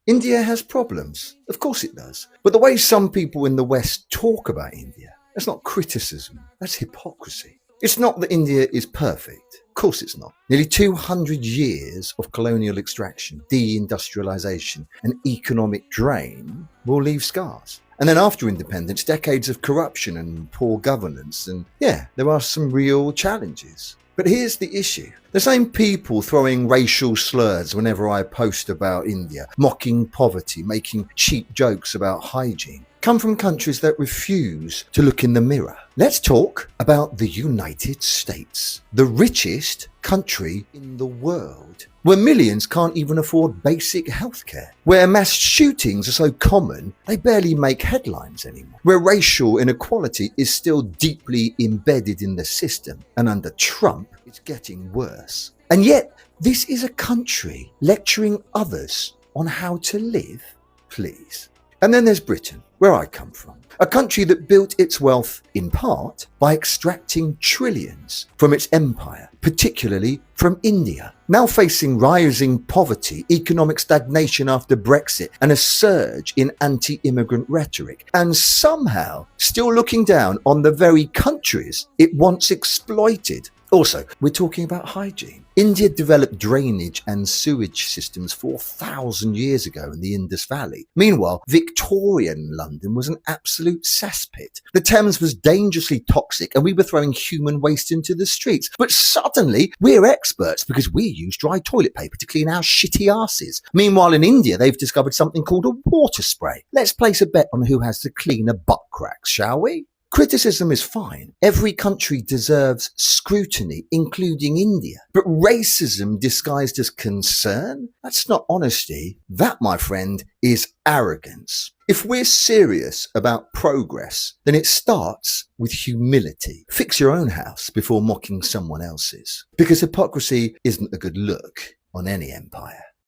India has problems. Of course it does. But the way some people in the West talk about India, that's not criticism, that's hypocrisy. It's not that India is perfect. Of course it's not. Nearly 200 years of colonial extraction, deindustrialization, and economic drain will leave scars. And then after independence, decades of corruption and poor governance. And yeah, there are some real challenges. But here's the issue. The same people throwing racial slurs whenever I post about India, mocking poverty, making cheap jokes about hygiene, come from countries that refuse to look in the mirror. Let's talk about the United States, the richest country in the world, where millions can't even afford basic healthcare, where mass shootings are so common they barely make headlines anymore, where racial inequality is still deeply embedded in the system, and under Trump it's getting worse. And yet this is a country lecturing others on how to live? Please. And then there's Britain, where I come from, a country that built its wealth in part by extracting trillions from its empire, particularly from India, now facing rising poverty, economic stagnation after Brexit, and a surge in anti-immigrant rhetoric, and somehow still looking down on the very countries it once exploited. Also, we're talking about hygiene. India developed drainage and sewage systems 4,000 years ago in the Indus Valley. Meanwhile, Victorian London was an absolute cesspit. The Thames was dangerously toxic and we were throwing human waste into the streets. But suddenly, we're experts because we use dry toilet paper to clean our shitty arses. Meanwhile, in India, they've discovered something called a water spray. Let's place a bet on who has the cleaner butt cracks, shall we? Criticism is fine. Every country deserves scrutiny, including India. But racism disguised as concern? That's not honesty. That, my friend, is arrogance. If we're serious about progress, then it starts with humility. Fix your own house before mocking someone else's. Because hypocrisy isn't a good look on any empire.